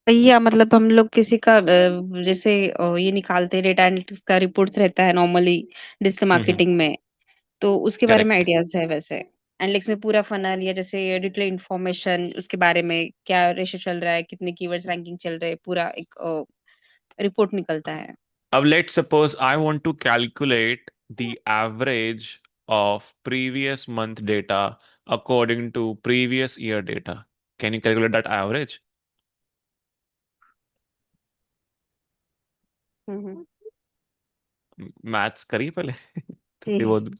भैया मतलब हम लोग किसी का जैसे ये निकालते हैं डेटा एनालिटिक्स का रिपोर्ट्स रहता है नॉर्मली डिजिटल मार्केटिंग में। तो उसके बारे में करेक्ट। आइडियाज है वैसे एनालिटिक्स में पूरा फनल या जैसे डिटेल इंफॉर्मेशन उसके बारे में क्या रेशो चल रहा है कितने कीवर्ड्स रैंकिंग चल रहे हैं पूरा एक रिपोर्ट निकलता है। अब let's suppose I want to calculate the average of previous month data according to previous year data. Can you calculate that average? हम्म। मैथ्स करिए पहले। थोड़ी जी। बहुत।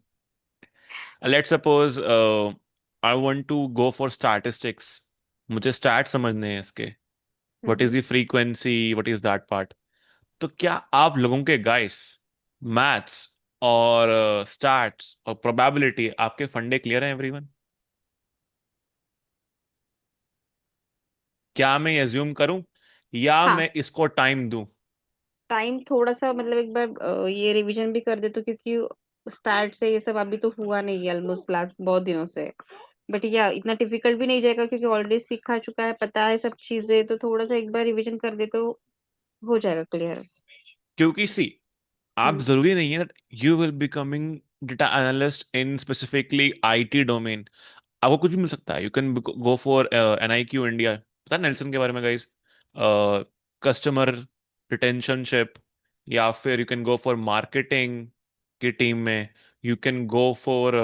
Let's suppose I want to go for statistics. मुझे stat समझने हैं इसके। What is hmm. The frequency, what is that part. तो क्या आप लोगों के गाइस मैथ्स और स्टैट्स और प्रोबेबिलिटी आपके फंडे क्लियर हैं एवरीवन? क्या मैं एज्यूम करूं या हाँ, मैं इसको टाइम दूं? टाइम थोड़ा सा मतलब एक बार ये रिवीजन भी कर दे तो क्योंकि स्टार्ट से ये सब अभी तो हुआ नहीं है ऑलमोस्ट लास्ट बहुत दिनों से। बट या इतना डिफिकल्ट भी नहीं जाएगा क्योंकि ऑलरेडी सीखा चुका है पता है सब चीजें तो थोड़ा सा एक बार रिवीजन कर दे तो हो जाएगा क्लियर। क्योंकि सी, आप हम्म। जरूरी नहीं है you will becoming data analyst in specifically IT domain. आपको कुछ भी मिल सकता है। You can go for NIQ India. पता है नेल्सन के बारे में गाइस? Customer retentionship. या फिर you can go for marketing की टीम में। You can go for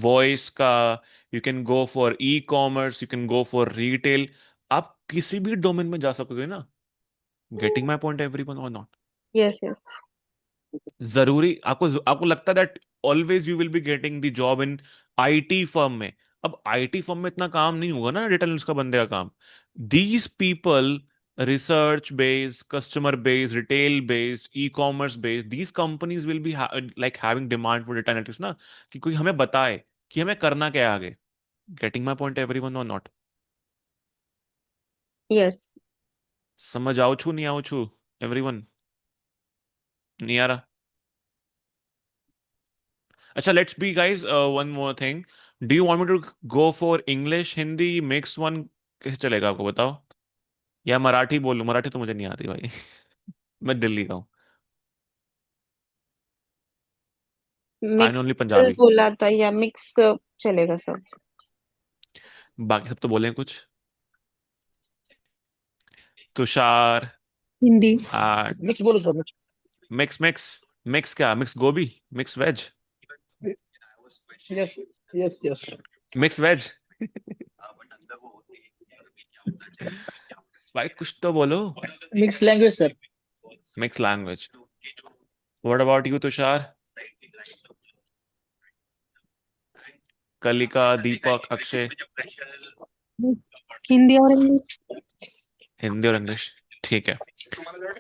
voice का। You can go for e commerce, you can go for retail. आप किसी भी डोमेन में जा सकोगे ना। Getting my point every one or not? Yes yes. जरूरी आपको आपको लगता है that always you will be getting the job in IT firm में? अब आईटी फर्म में इतना काम नहीं होगा ना डेटा एनालिस्ट का बंदे का काम। These people, research based, customer based, retail based, e commerce based, these companies will be like having demand for data analytics ना। कि कोई हमें बताए कि हमें करना क्या है आगे। Getting my point every one or not? Yes. समझ आओ छू नहीं आओ छू एवरी वन? नहीं आ रहा? अच्छा, let's be guys one more thing. Do you want me to go for English Hindi mix one? कैसे चलेगा आपको बताओ? या मराठी बोलूं? मराठी तो मुझे नहीं आती भाई। मैं दिल्ली का हूँ। I know mix only Punjabi. बोला था या मिक्स चलेगा सब। बाकी सब तो बोले हैं कुछ। तुषार। हिंदी। आ, मिक्स बोलो sir, mix. Mix mix. Mix क्या? मिक्स गोभी? Mix veg? Yes, yes, yes. Mix veg? भाई कुछ तो बोलो। Mix language sir. Mix language. What about you Tushar? Kalika, Deepak, Akshay? Hindi और इंग्लिश। हिंदी और इंग्लिश। ठीक है।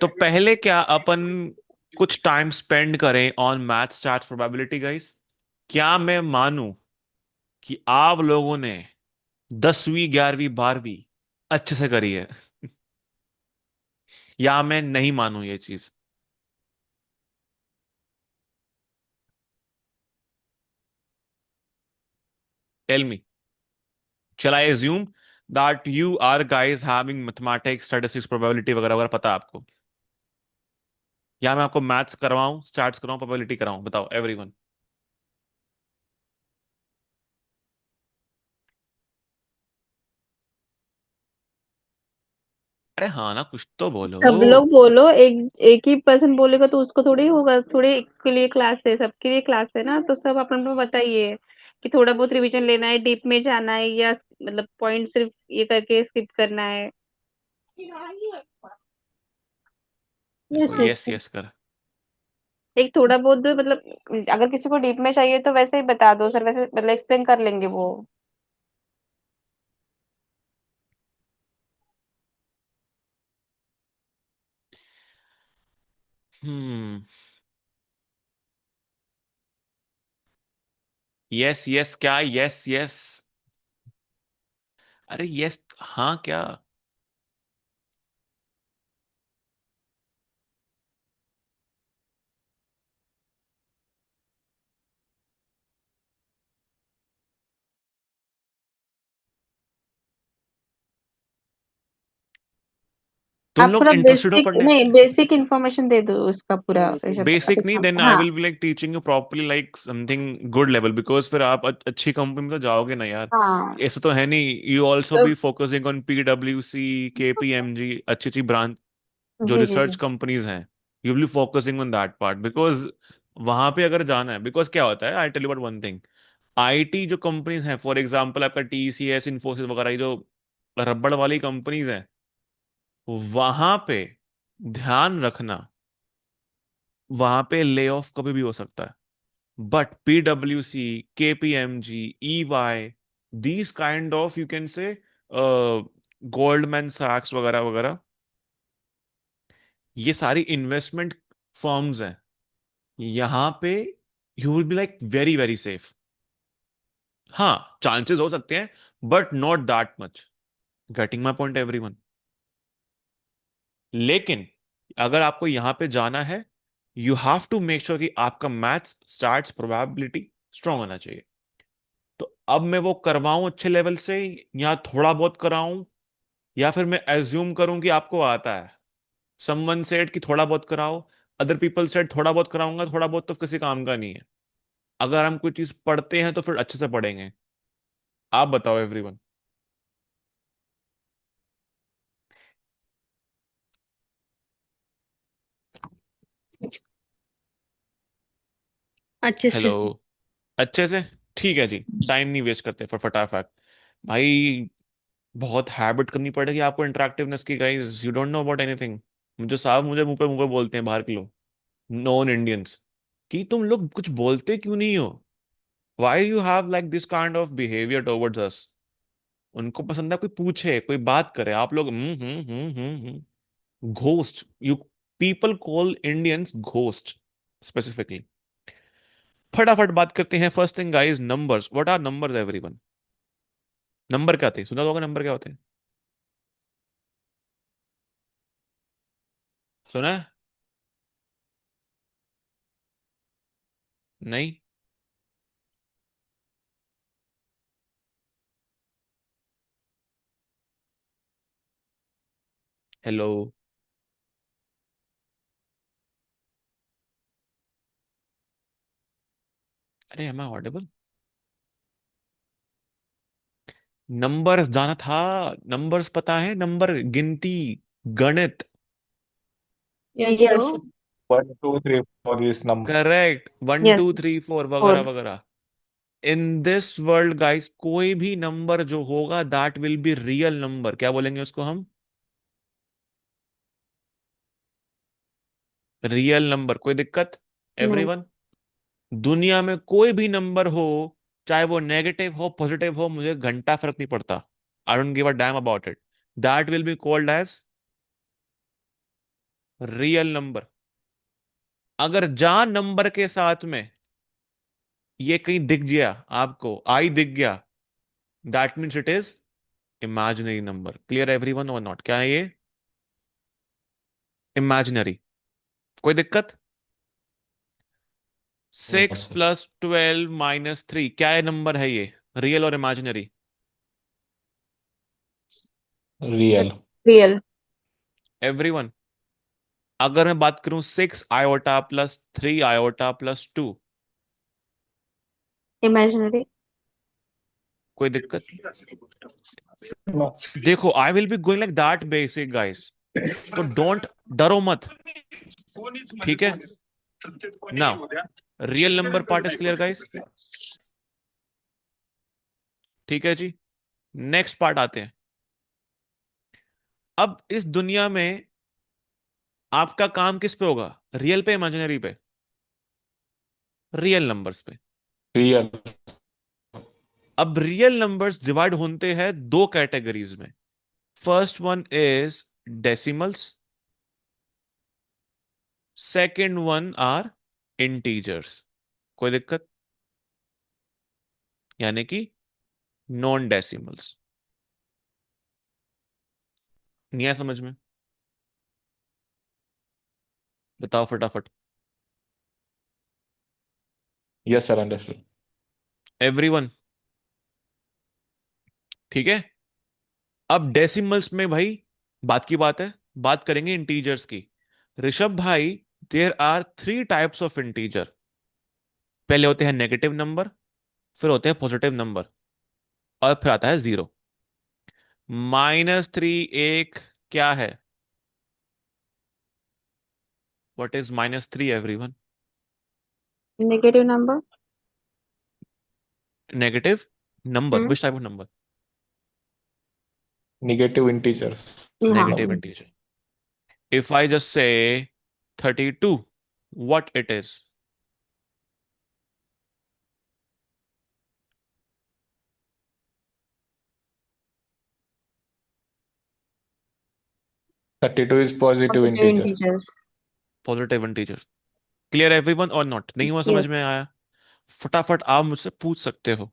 तो पहले क्या अपन कुछ टाइम स्पेंड करें on math stats probability guys? क्या मैं मानूं कि आप लोगों ने 10वीं 11वीं 12वीं अच्छे से करी है? या मैं नहीं मानूं ये चीज? Tell me. Shall I assume that you are guys having mathematics, statistics, probability वगैरह वगैरह पता है आपको? या मैं आपको मैथ्स करवाऊं, स्टैट्स करवाऊं, प्रोबेबिलिटी कराऊं? बताओ एवरीवन। अरे हाँ ना, कुछ तो बोलो। सब लोग बोलो एक एक ही पर्सन बोलेगा तो उसको थोड़ी होगा थोड़ी के लिए क्लास है सबके लिए क्लास है ना तो सब अपन को बताइए कि थोड़ा बहुत रिवीजन लेना है डीप में जाना है या मतलब पॉइंट सिर्फ ये करके स्किप करना है। Yes, yes yes sir. Yes कर। एक थोड़ा बहुत मतलब अगर किसी को डीप में चाहिए तो वैसे ही बता दो सर वैसे मतलब एक्सप्लेन कर लेंगे वो। हम्म। यस यस क्या? Yes yes. अरे यस हाँ क्या? तुम आप लोग थोड़ा इंटरेस्टेड हो बेसिक पढ़ने? नहीं, बेसिक इन्फॉर्मेशन दे दो उसका पूरा बेसिक नहीं, देन आई हाँ will be like teaching you properly like something good level, because फिर आप अच्छी कंपनी में तो जाओगे ना यार। हाँ ऐसा तो है नहीं, you also to be focusing on PwC, KPMG, अच्छी अच्छी ब्रांच जो जी जी रिसर्च जी कंपनीज हैं। You will be focusing on that part, because वहां पे अगर जाना है, बिकॉज क्या होता है, I tell you about one thing. IT जो कंपनीज हैं, फॉर एग्जांपल आपका TCS, इन्फोसिस वगैरह, ये जो रबड़ वाली कंपनीज हैं, वहां पे ध्यान रखना, वहां पे ले ऑफ कभी भी हो सकता है। But PwC, KPMG, EY, these kind of you can say Goldman सैक्स वगैरह वगैरह, ये सारी इन्वेस्टमेंट फर्म्स हैं। यहाँ पे you will be like very very safe. हाँ, चांसेस हो सकते हैं, but not that much. Getting my point everyone? लेकिन अगर आपको यहां पे जाना है, you have to make sure कि आपका मैथ्स स्टार्ट्स प्रोबेबिलिटी स्ट्रांग होना चाहिए। तो अब मैं वो करवाऊं अच्छे लेवल से, या थोड़ा बहुत कराऊं, या फिर मैं एज्यूम करूं कि आपको आता है? समवन सेड कि थोड़ा बहुत कराओ, अदर पीपल सेड थोड़ा बहुत कराऊंगा, थोड़ा बहुत तो किसी काम का नहीं है। अगर हम कोई चीज पढ़ते हैं तो फिर अच्छे से पढ़ेंगे। आप बताओ एवरीवन। अच्छे हेलो? से अच्छे से? ठीक है जी, टाइम नहीं वेस्ट करते, for फटाफट भाई। बहुत हैबिट करनी पड़ेगी आपको इंटरेक्टिवनेस की guys, you don't know about anything. मुझे साहब, मुझे मुंह पे बोलते हैं बाहर के लोग, नॉन इंडियंस, कि तुम लोग कुछ बोलते क्यों नहीं हो? Why you have like this kind of behaviour towards अस? उनको पसंद है कोई पूछे, कोई बात करे, आप लोग ghost. You people call Indians ghost specifically. फटाफट बात करते हैं। First thing guys, numbers. What are numbers everyone? Number क्या थे? सुना तो होगा, नंबर क्या होते हैं? सुना है? नहीं? हेलो? अरे एम आई ऑडिबल? नंबर्स जाना था। नंबर्स पता है, नंबर, गिनती, गणित। Yes, yes sir. 1 2 3 4 these numbers. Correct, one yes two three four वगैरह फोर वगैरह। इन दिस वर्ल्ड गाइस, कोई भी नंबर जो होगा that will be real number. क्या बोलेंगे उसको हम? Real number. कोई दिक्कत नहीं एवरीवन? दुनिया में कोई भी नंबर हो, चाहे वो नेगेटिव हो पॉजिटिव हो, मुझे घंटा फर्क नहीं पड़ता। I don't give a damn about it. That will be called as real number. अगर जहां नंबर के साथ में ये कहीं दिख गया, आपको आई दिख गया, that means it is imaginary number. Clear everyone or not? क्या है ये? इमेजिनरी। कोई दिक्कत? No, 6 + 12 - 3, क्या है नंबर है ये? रियल और इमेजिनरी? real. Real everyone? अगर मैं बात करूं 6 i+ 3 i+2, इमेजिनरी कोई दिक्कत? No. देखो, I will be going like that basic guys, तो डोंट, डरो मत। ठीक है? Now, real number part is clear guys? ठीक है जी। नेक्स्ट पार्ट आते हैं। अब इस दुनिया में आपका काम किस पे होगा? रियल पे, इमेजिनरी पे? रियल नंबर्स पे। Real. अब रियल नंबर्स डिवाइड होते हैं दो कैटेगरीज में। First one is decimals, second one are integers. कोई दिक्कत? यानी कि नॉन डेसिमल्स। नहीं आया समझ में? बताओ फटाफट। Yes, sir. Understood. एवरीवन? ठीक है? अब डेसिमल्स में भाई, बात की बात है, बात करेंगे इंटीजर्स की। ऋषभ भाई, there are 3 types of integer. पहले होते हैं नेगेटिव नंबर, फिर होते हैं पॉजिटिव नंबर, और फिर आता है जीरो। -3 एक क्या है? What is -3 everyone? Negative number. Negative number, hmm. Which type of number? Negative integer. हाँ। Negative integer. If I just say 32, what it is? 32 is positive positive integer. Integers. Positive integer. Clear everyone or not? नहीं हुआ समझ yes. में आया? फटाफट आप मुझसे पूछ सकते हो।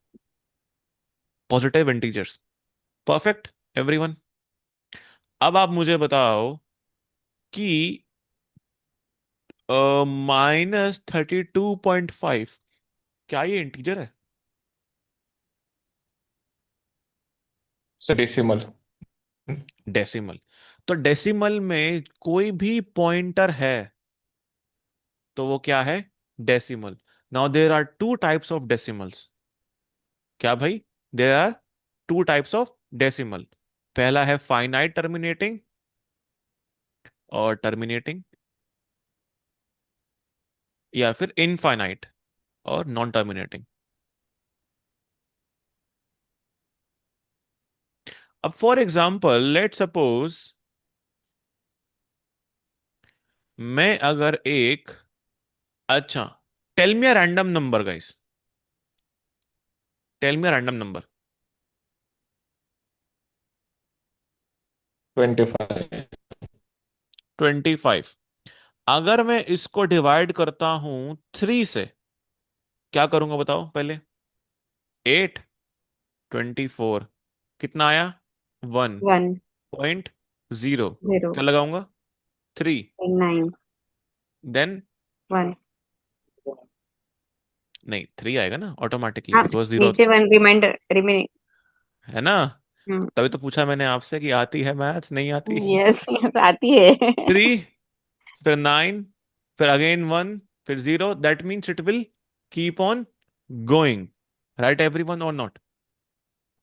Positive integers. Perfect everyone. अब आप मुझे बताओ कि -32.5 क्या ये इंटीजर है? So decimal. डेसिमल। तो डेसिमल में कोई भी पॉइंटर है तो वो क्या है? Decimal. Now there are 2 types of decimals. क्या भाई? There are 2 types of decimal. पहला है फाइनाइट टर्मिनेटिंग और टर्मिनेटिंग, या फिर इनफाइनाइट और नॉन टर्मिनेटिंग। अब फॉर एग्जाम्पल लेट सपोज मैं अगर एक, अच्छा, tell me a random number guys, tell me a random number. 25. 25। अगर मैं इसको डिवाइड करता हूं 3 से, क्या करूंगा बताओ पहले? 8, 24, कितना आया? 1, 1.0। 0, क्या लगाऊंगा? 3। 9, देन 1। नहीं, 3 आएगा ना ऑटोमेटिकली, हाँ, बिकॉज जीरो नीचे 1 रिमाइंडर रिमेनिंग। है ना। हम्म। तभी तो पूछा मैंने आपसे कि आती है मैथ्स, नहीं आती? यस, आती है। 3, फिर 9, फिर अगेन 1, फिर 0। That means it will keep on going. Right everyone or not?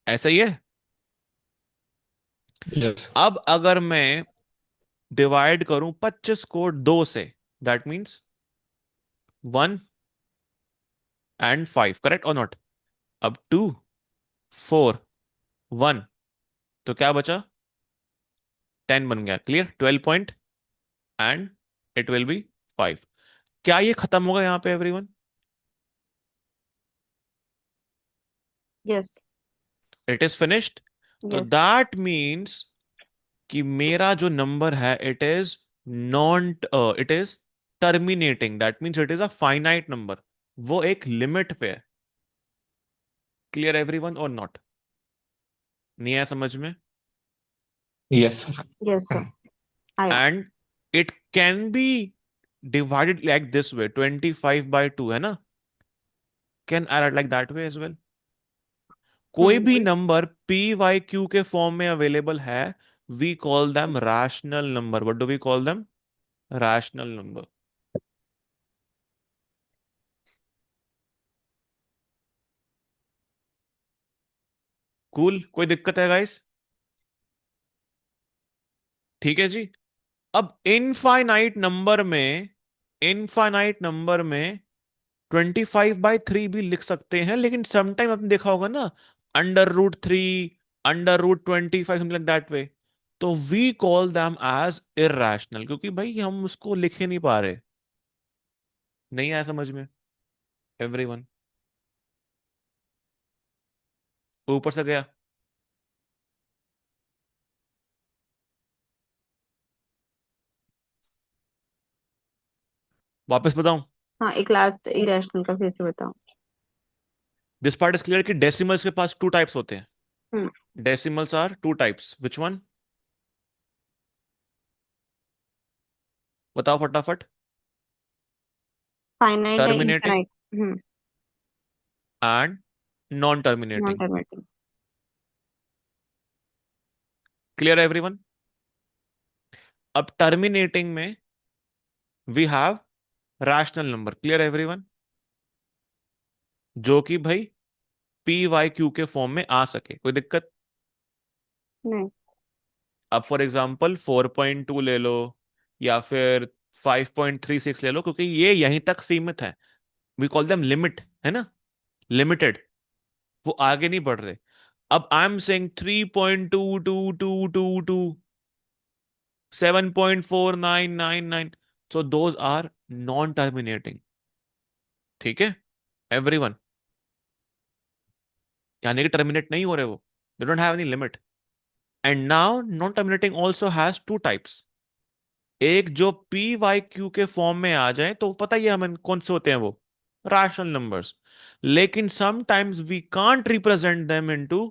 ऐसा ही है। Yes. अब अगर मैं डिवाइड करूं 25 को 2 से, दैट मीन्स 1 और 5, करेक्ट और नॉट? अब 2, 4, 1, तो क्या बचा? 10 बन गया। Clear? 12 point and it will be 5। क्या ये खत्म होगा यहां पे everyone? Yes. It is finished. तो यस। दैट मीन्स कि मेरा जो नंबर है it is non, it is terminating. That means it is a finite number. वो एक लिमिट पे है। Clear everyone or not? नहीं आया समझ में? Yes, sir. यस सर, आया। And it can be divided like this way, 25/2 है ना? Can I like that way as well? कोई भी हम्म। नंबर पी वाई क्यू के फॉर्म में अवेलेबल है, we call them rational number. What do we call them? Rational number. Cool? कोई दिक्कत है गाइस? ठीक है जी। अब इनफाइनाइट नंबर में 25/3 भी लिख सकते हैं, लेकिन समटाइम आपने देखा होगा ना, √3, √25, समथिंग लाइक दैट वे। तो we call them as irrational, क्योंकि भाई हम उसको लिख ही नहीं पा रहे। नहीं आया समझ में एवरीवन? ऊपर से गया? वापस बताऊं? हाँ, एक लास्ट इरेशनल का फिर से बताओ। दिस पार्ट इज क्लियर कि डेसिमल्स के पास 2 टाइप्स होते हैं। Hmm. Decimals are 2 types, which one? बताओ फटाफट। फाइनाइट है, terminating infinite. And non non terminating. Terminating. Clear everyone? अब टर्मिनेटिंग में we have rational number, clear everyone, जो कि भाई पी वाई क्यू के फॉर्म में आ सके, कोई दिक्कत? नहीं। अब फॉर एग्जांपल 4.2 ले लो या फिर 5.36 ले लो, क्योंकि ये यहीं तक सीमित है, वी कॉल देम लिमिट, है ना, लिमिटेड, वो आगे नहीं बढ़ रहे। अब I am saying 3.2222, 7.4999, so those are non terminating, ठीक है एवरीवन, यानी कि टर्मिनेट नहीं हो रहे वो, they don't have any limit. And now non terminating also has two types, एक जो पी वाई क्यू के फॉर्म में आ जाए, तो पता ही है हमें कौन से होते हैं वो, रैशनल नंबर्स, लेकिन sometimes we can't represent them into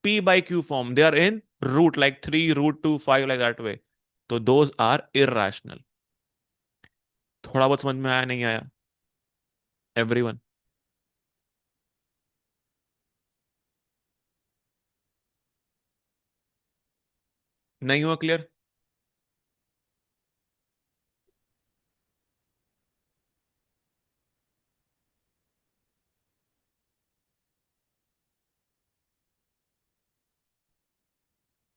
p by q form, they are in root like 3 root 2 5 like that way, तो दोज आर इरैशनल। थोड़ा बहुत समझ में आया नहीं आया एवरीवन? नहीं हुआ क्लियर?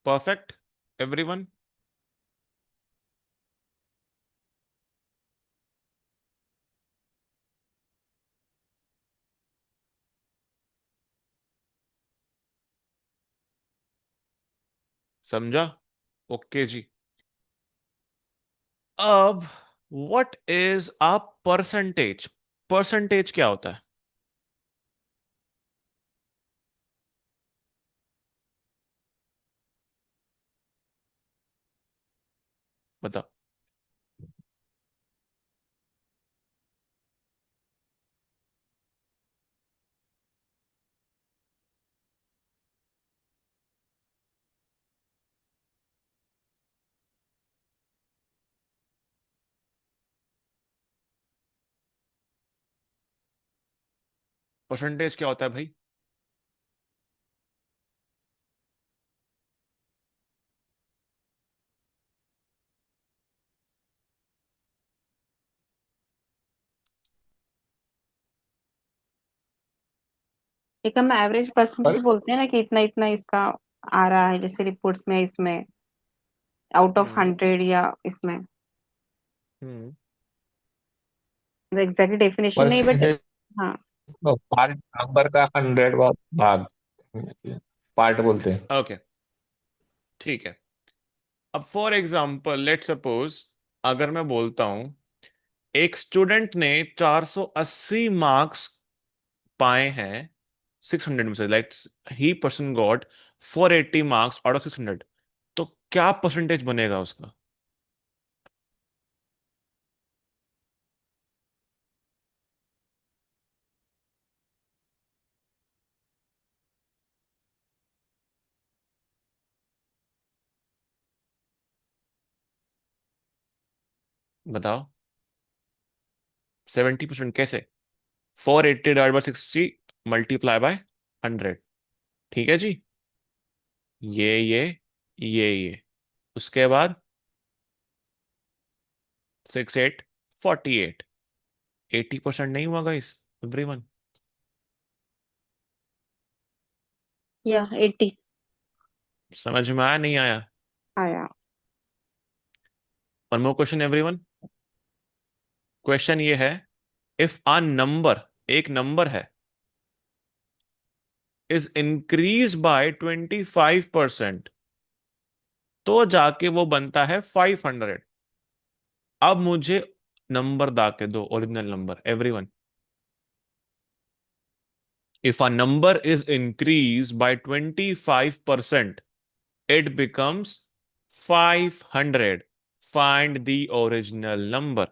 Perfect everyone? समझा? ओके जी। अब what is a percentage? Percentage क्या होता है बताओ? परसेंटेज क्या होता है भाई? एक हम एवरेज पर परसेंटेज बोलते हैं ना कि इतना इतना इसका आ रहा है, जैसे रिपोर्ट्स में इसमें आउट ऑफ हम्म 100 या इसमें हम्म एग्जैक्ट डेफिनेशन नहीं, बट परसेंटेज हाँ। पार्ट नंबर का 100 भाग, पार्ट बोलते हैं। ओके ठीक है। अब फॉर एग्जांपल लेट सपोज, अगर मैं बोलता हूं एक स्टूडेंट ने 480 मार्क्स पाए हैं 600 में से, like he person got 480 marks out of 600, तो क्या परसेंटेज बनेगा उसका? बताओ। 70% कैसे? 480 डिवाइड बाई 60 मल्टीप्लाई बाय 100, ठीक है जी, ये उसके बाद 6 8 48, 80% नहीं हुआ गाइस एवरीवन? या 80 समझ में आया नहीं आया? आया। One more question everyone, question ये है, इफ अ नंबर, एक नंबर है, इज इंक्रीज बाय 25%, तो जाके वो बनता है 500। अब मुझे नंबर दा के दो, original number everyone. If a number is increase by 25%, it becomes 500, find the original number।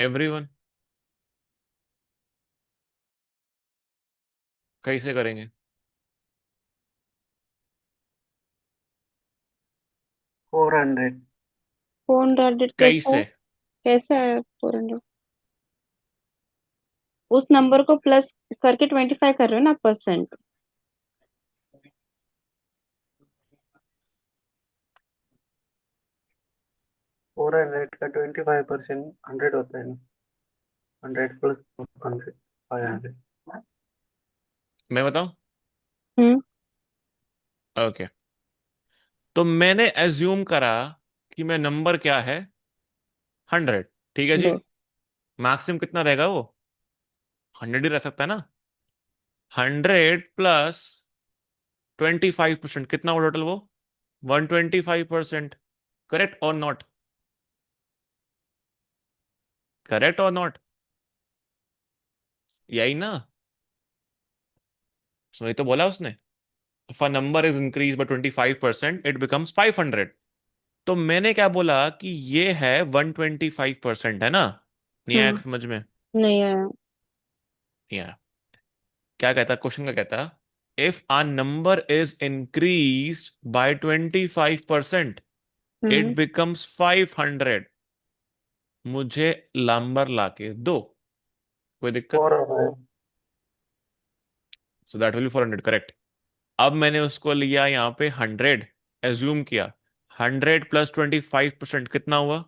Everyone. कैसे करेंगे? 400. 400 कैसा है? कैसे? कैसा है 400? उस नंबर को प्लस करके 25 कर रहे हो ना परसेंट? 400 का 25% 100 होता है ना. 100 प्लस 100 500. मैं बताऊं? हम्म। ओके। तो मैंने एज्यूम करा कि मैं नंबर क्या है, 100। ठीक है जी। दो। मैक्सिमम कितना रहेगा वो? 100 ही रह सकता है ना। 100 + 25% कितना हुआ टोटल वो? 125%। करेक्ट और नॉट? करेक्ट और नॉट? यही ना? सो ये तो बोला उसने, if a number is increase by 25% it becomes 500। तो मैंने क्या बोला कि ये है 125%, है ना? नहीं आया हम्म। समझ में? नहीं आया। या क्या कहता, क्वेश्चन का कहता, if a number is increase by 25% it hmm. Becomes 500। मुझे नंबर लाके दो। कोई दिक्कत? 4 होता है. So that will 400, correct. अब मैंने उसको लिया यहाँ पे 100, एज्यूम किया। 100 + 25% कितना हुआ?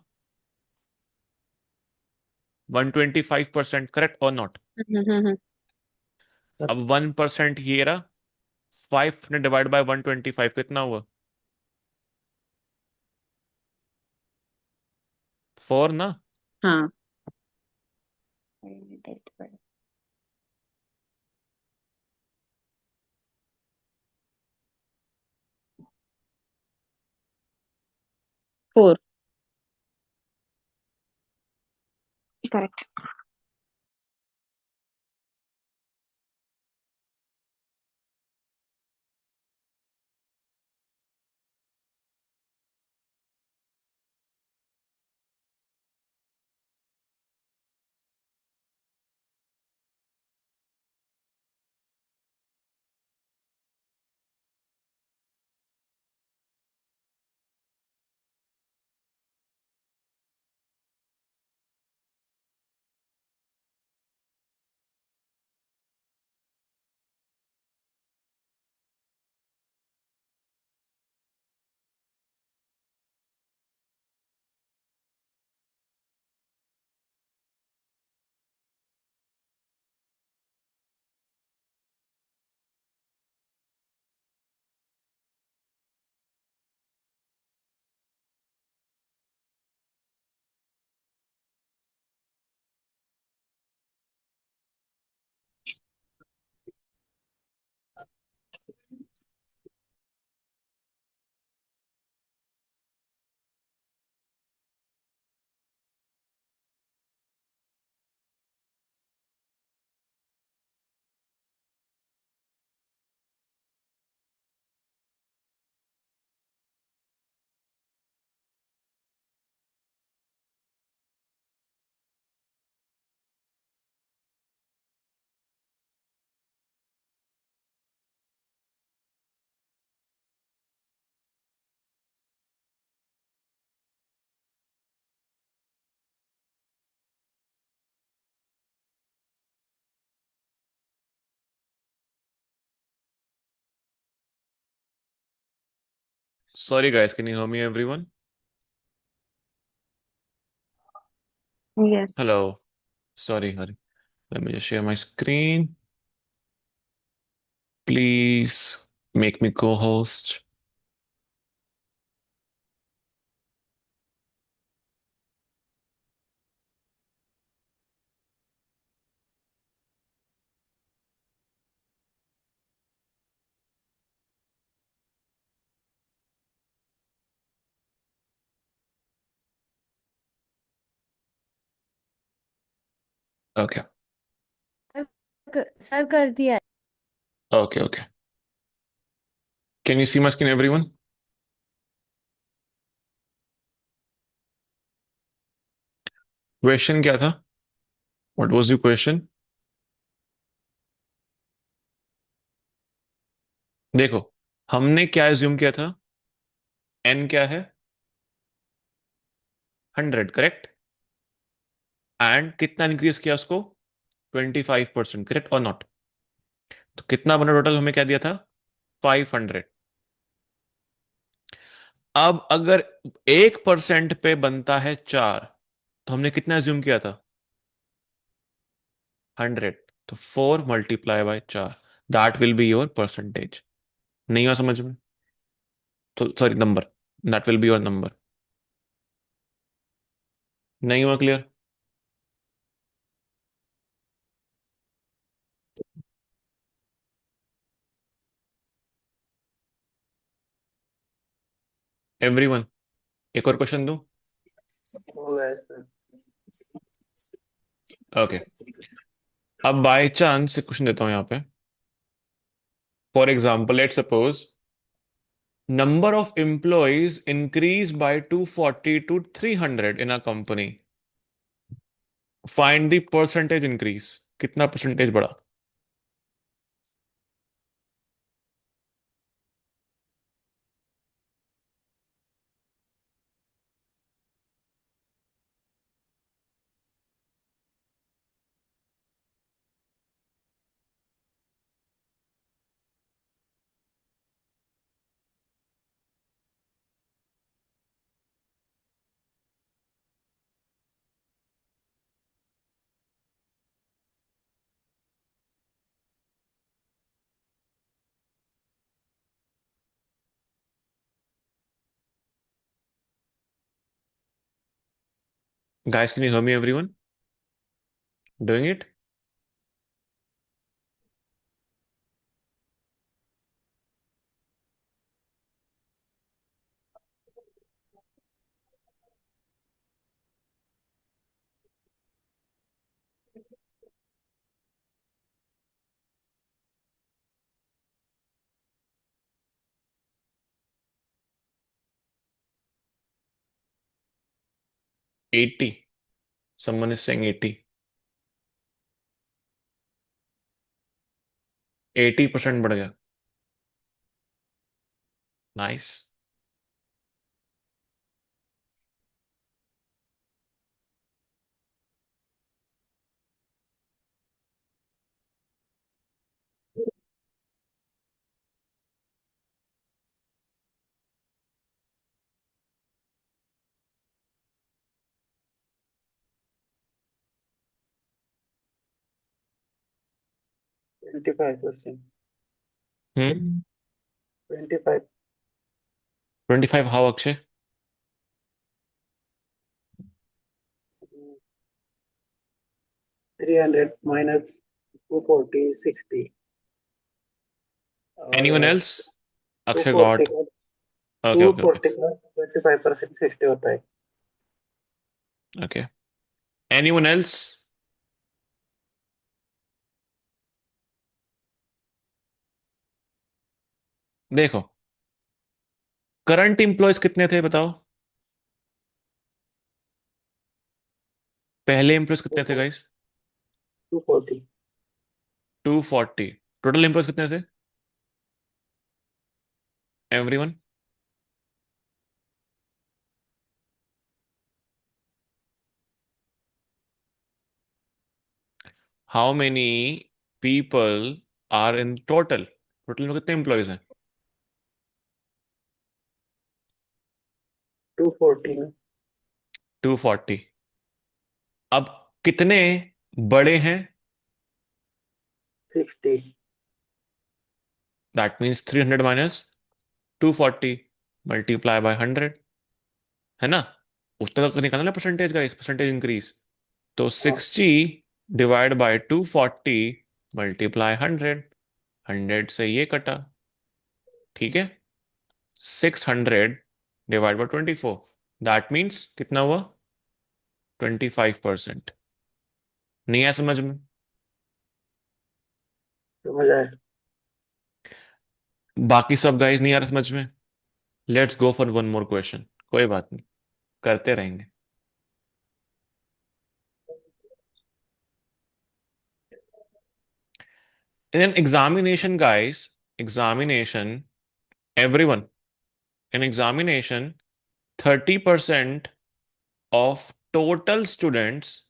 125%, करेक्ट और नॉट? हम्म। अब 1% ये रहा। 500 डिवाइड बाय 125 कितना हुआ? 4 ना? हाँ। 4। Correct. Sorry guys, can you hear me everyone? Yes. Hello. Sorry sorry. Let me just share my screen. Please make me को होस्ट। ओके सर कर दिया है। Okay okay. Can you see my screen everyone? Question क्या था? What was your question? देखो, हमने क्या assume किया था? एन क्या है? 100, करेक्ट? एंड कितना इंक्रीज किया उसको? 25%, करेक्ट और नॉट? तो कितना बना टोटल? हमें क्या दिया था? 500। अब अगर 1% पे बनता है 4, तो हमने कितना एज्यूम किया था? 100। तो 4 × 4, that will be your percentage. नहीं हुआ समझ में? तो sorry, number. That will be your number. नहीं हुआ क्लियर? एवरीवन, एक और क्वेश्चन दूं? हो गया सर। ओके। अब बाय चांस से क्वेश्चन देता हूं यहाँ पे। For example, let suppose number of employees increased by 240 to 300 in a company. Find the percentage increase. कितना परसेंटेज बढ़ा? Guys, can you hear me, everyone? Doing it? Eighty. Someone is saying 80. 80% बढ़ गया। Nice. 25%। 25। 25 how Akshay? 300 minus 240 60 और anyone else? Two Akshay forty got. का okay two okay okay forty का 25% 60 होता है। Okay. Anyone else? देखो, करंट इंप्लॉयज कितने थे बताओ? पहले एम्प्लॉयज कितने थे गाइस? 240। 240। टोटल एम्प्लॉयज कितने थे? Everyone? How many people are in total? Total में कितने एम्प्लॉयज हैं? 240 में 240। अब कितने बड़े हैं? 60। That means 300 minus 240 multiply by 100, है ना? उतना तक निकालना ना परसेंटेज का, इस परसेंटेज इंक्रीज। तो हाँ, 60 डिवाइड बाय 240 मल्टीप्लाई 100। 100 से ये कटा, ठीक है? 600 डिवाइड बाय 24, दैट मीन्स कितना हुआ? 25%। नहीं आया समझ में? समझ आया। बाकी सब गाइस नहीं आ रहा समझ में? Let's go for one more question. कोई बात नहीं, करते रहेंगे। In an examination, guys, examination, everyone, in examination, 30% of total students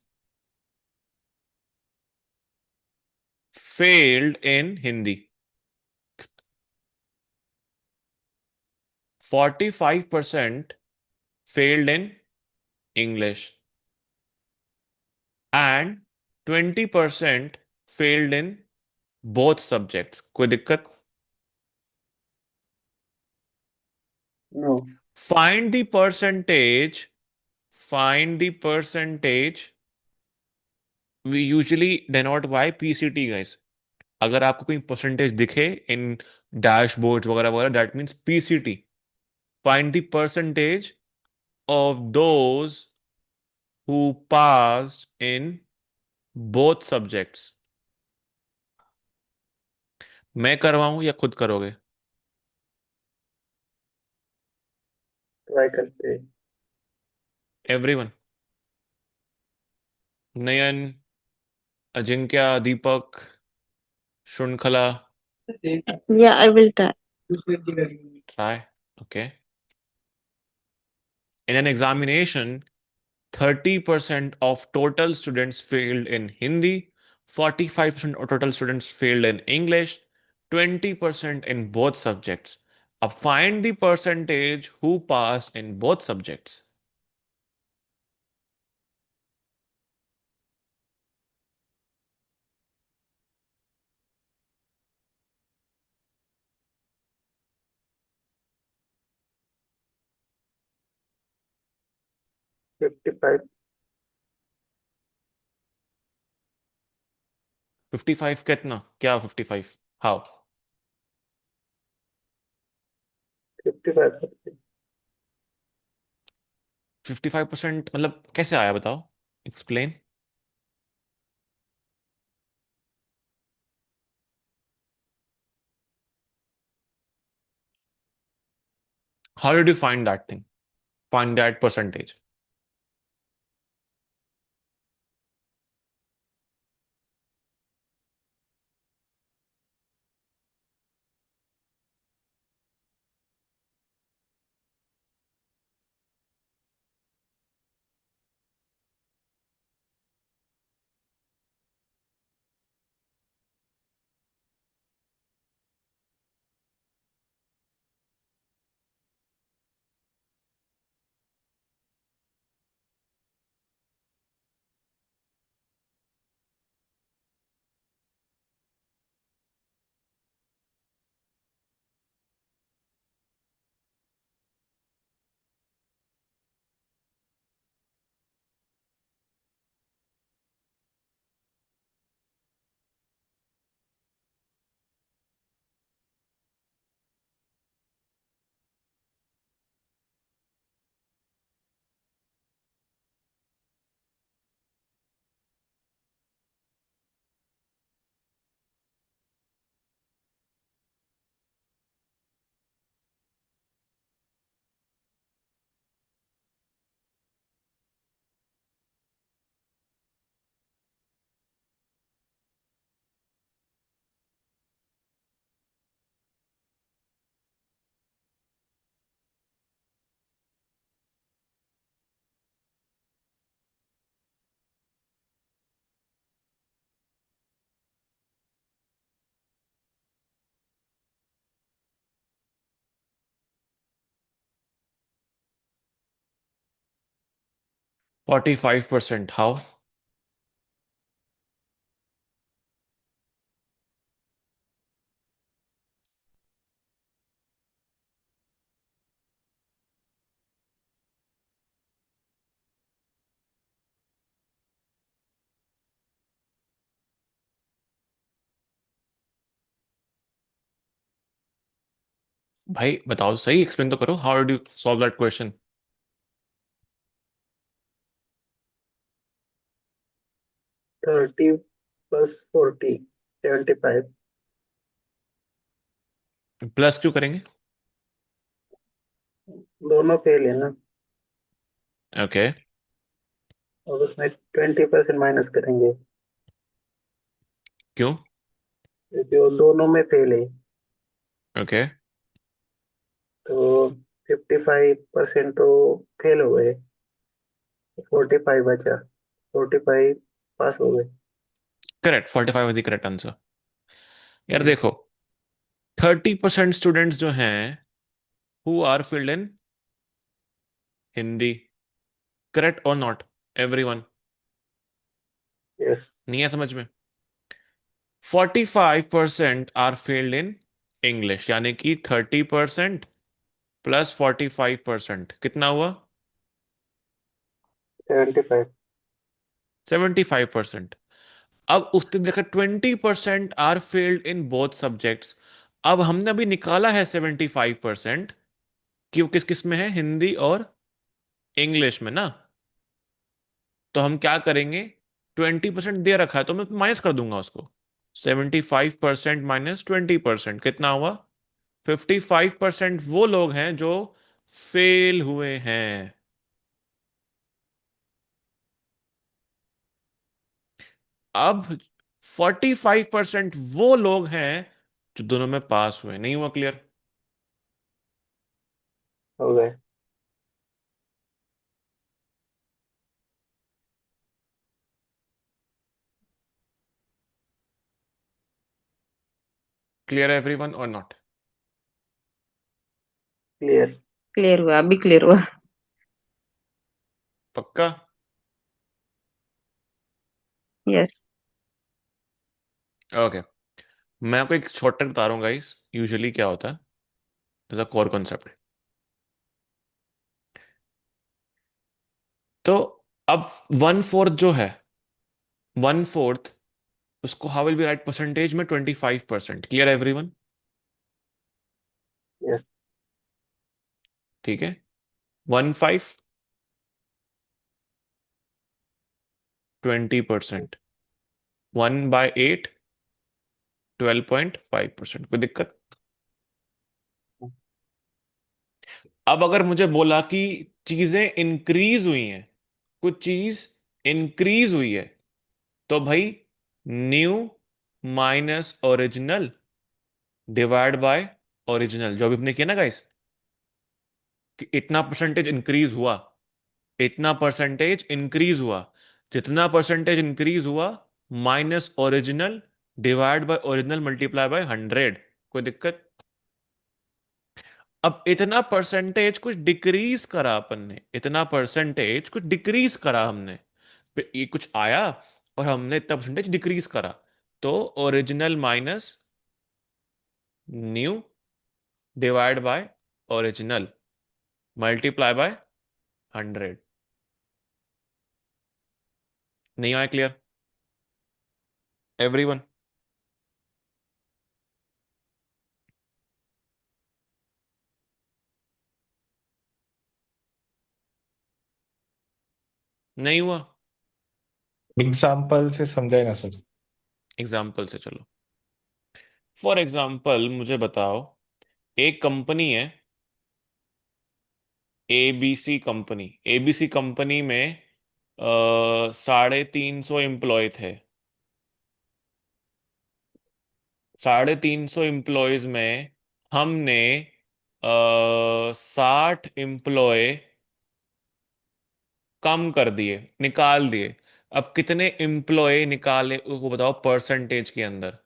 failed in Hindi. 45% failed in English. And 20% failed in both subjects. कोई दिक्कत? No. Find the percentage. Find the percentage. We usually denote by PCT, guys. अगर आपको कोई percentage दिखे इन dashboards वगैरह वगैरह, that means PCT. Find the percentage of those who passed in both subjects. मैं करवाऊं या खुद करोगे? ट्राई करते हैं। एवरीवन, नयन, अजिंक्य, दीपक, श्रृंखला, Yeah, I will try. try. Okay. In an examination, 30% of total students failed in Hindi, 45% of total students failed in English, 20% in both subjects. Now find the percentage who passed in both subjects. Fifty five 55 कितना? क्या 55? How? 55%। 55% मतलब कैसे आया बताओ? Explain. How did you find that thing? Find that percentage. %45. How? भाई बताओ सही, explain तो करो. How did you solve that question? 30 plus 40 75। Plus क्यों करेंगे? दोनों फेल है ना, ओके. और उसमें 20% माइनस करेंगे। क्यों? क्योंकि वो दोनों में फेल है। ओके, तो 55% तो फेल हो गए, 45 बचा, 45 पास हो गए। Correct, 45 is the correct answer. यार हम्म, देखो, 30% स्टूडेंट्स जो हैं who are failed in Hindi, correct और नॉट, एवरीवन? यस। नहीं है समझ में? 45% आर फेल्ड इन इंग्लिश, यानी कि 30% प्लस 45% कितना हुआ? 75। 75%। अब उसने देखा 20% are failed in both subjects. अब हमने अभी निकाला है 75% कि वो किस किस में है, हिंदी और इंग्लिश में ना। तो हम क्या करेंगे, 20% दे रखा है तो मैं माइनस कर दूंगा उसको। 75% माइनस 20% कितना हुआ? 55% वो लोग हैं जो फेल हुए हैं। अब 45% वो लोग हैं जो दोनों में पास हुए। नहीं हुआ क्लियर? हो गए। क्लियर है everyone or not? Clear. Clear हुआ, अभी क्लियर हुआ। पक्का? यस। ओके, मैं आपको एक शॉर्टकट बता रहा हूँ गाइस, यूजुअली क्या होता है, जैसा कोर कॉन्सेप्ट। तो अब 1/4 जो है, 1/4, उसको how will be right percentage में? 25%। Clear everyone? यस। ठीक है, 1/5 20%, 1/8 12.5%। कोई दिक्कत? अब अगर मुझे बोला कि चीजें इंक्रीज हुई हैं, कुछ चीज इंक्रीज हुई है, तो भाई new minus original divide by original, जो अभी हमने किया ना गाइस, कि इतना परसेंटेज इंक्रीज हुआ, इतना परसेंटेज इंक्रीज हुआ, जितना परसेंटेज इंक्रीज हुआ minus original divide by original multiply by 100। कोई दिक्कत? अब इतना परसेंटेज कुछ डिक्रीज करा अपन ने, इतना परसेंटेज कुछ डिक्रीज करा हमने, फिर ये कुछ आया और हमने इतना परसेंटेज डिक्रीज करा। तो original minus nu divide by original multiply by 100। नहीं आया क्लियर एवरीवन? नहीं हुआ? एग्जाम्पल से समझाए ना सर। एग्जाम्पल से चलो। फॉर एग्जाम्पल मुझे बताओ, एक कंपनी है, एबीसी कंपनी। एबीसी कंपनी में 350 एम्प्लॉय थे। 350 में हमने 60 एम्प्लॉय कम कर दिए, निकाल दिए। अब कितने एम्प्लॉय निकाले वो बताओ परसेंटेज के अंदर।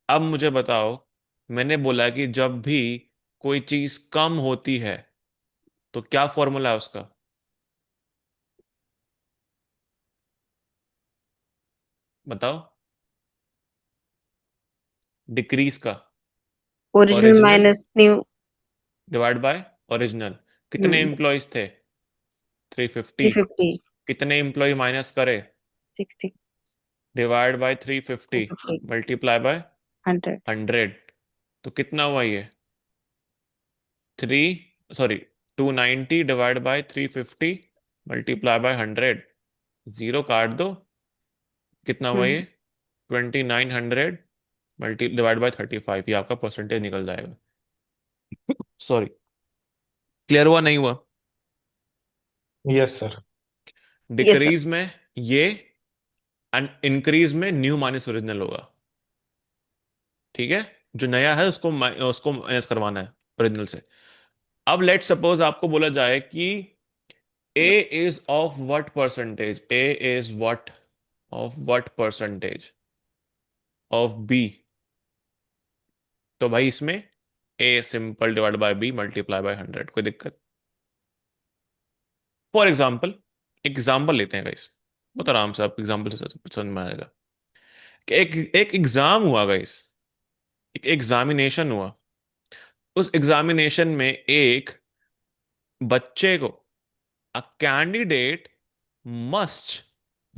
अब मुझे बताओ, मैंने बोला कि जब भी कोई चीज कम होती है तो क्या फॉर्मूला है उसका? बताओ। डिक्रीज का। Original original minus new. Divide by original. कितने हम्म। एम्प्लॉयज थे? 350। 350। कितने एम्प्लॉय माइनस करे? 60। Divide by 350 350। Multiply by 100। 100। तो कितना हुआ ये? Three, sorry, 290 divide by 350 multiply by 100। Zero काट दो, कितना हुआ ये? 2900 मल्टी डिवाइड बाय 35। ये आपका परसेंटेज निकल जाएगा। सॉरी, क्लियर हुआ नहीं हुआ? Yes sir. Yes sir. Decrease में ये एंड इंक्रीज में न्यू माइनस ओरिजिनल होगा। ठीक है, जो नया है उसको माइनस करवाना है ओरिजिनल से। अब लेट सपोज आपको बोला जाए कि a is of what percentage, a is what of what percentage of b. तो भाई इसमें a simple divide by b multiply by 100, कोई दिक्कत? फॉर एग्जाम्पल, एग्जाम्पल लेते हैं गाइस, बहुत आराम से, आप एग्जाम्पल से समझ में आएगा कि एक एक एग्जाम हुआ गाइस, एक एग्जामिनेशन हुआ। उस एग्जामिनेशन में एक बच्चे को, a candidate must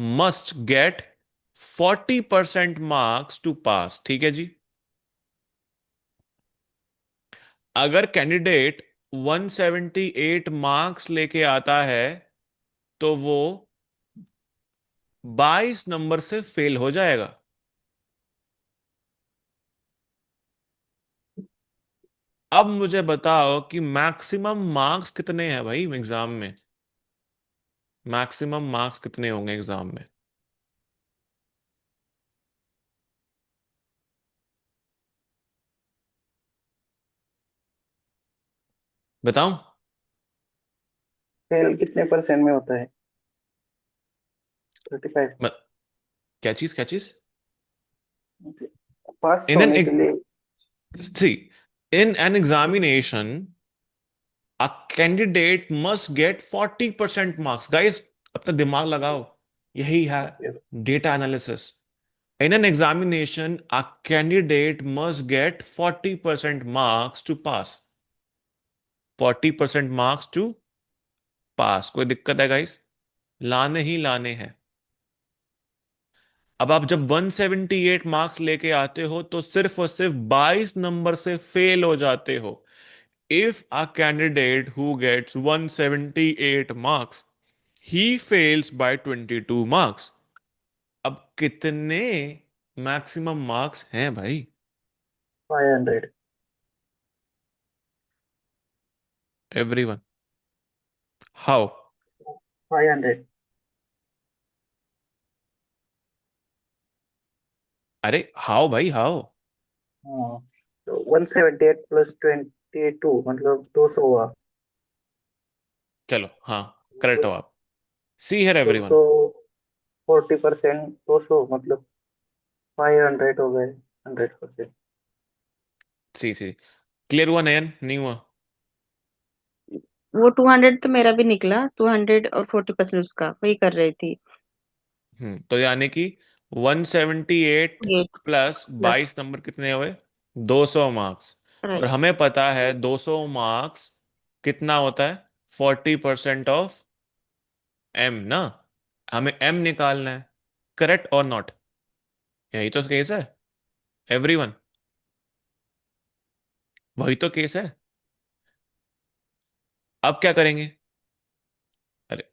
must get 40% marks to pass. ठीक है जी, अगर कैंडिडेट 178 मार्क्स लेके आता है तो वो 22 नंबर से फेल हो जाएगा। अब मुझे बताओ कि मैक्सिमम मार्क्स कितने हैं भाई एग्जाम में? मैक्सिमम मार्क्स कितने होंगे एग्जाम में? बताऊं? फेल कितने परसेंट में होता है? 35। म- क्या चीज, क्या चीज? पास इन एन होने के लिए। See in an examination a candidate must get 40% marks. Guys अपना दिमाग लगाओ, यही है data analysis. In an examination a candidate must get 40% marks to pass. 40% marks to pass, कोई दिक्कत है गाइस? लाने ही लाने हैं। अब आप जब 178 मार्क्स लेके आते हो तो सिर्फ और सिर्फ 22 नंबर से फेल हो जाते हो। If a candidate who gets 178 marks, he fails by 22 marks. अब कितने मैक्सिमम मार्क्स हैं भाई? 500। Everyone, how? 500। अरे हाउ भाई, हाउ? हाँ, तो 178 प्लस 22 मतलब 200 हुआ। चलो हाँ, करेक्ट हो आप। सी हियर दो एवरीवन। सौ 40%, 200 मतलब 500 हो गए। 100%। सी सी, क्लियर हुआ नयन, नहीं हुआ? वो 200 तो मेरा भी निकला, 200 और 40% उसका, वही कर रही थी। तो यानी कि 178 ये प्लस प्लस, 22 नंबर कितने हुए? 200 मार्क्स। और राइट। हमें पता है 200 मार्क्स कितना होता है? 40% ऑफ एम ना। हमें एम निकालना है, करेक्ट और नॉट? यही तो केस है एवरीवन, वही तो केस है। अब क्या करेंगे? अरे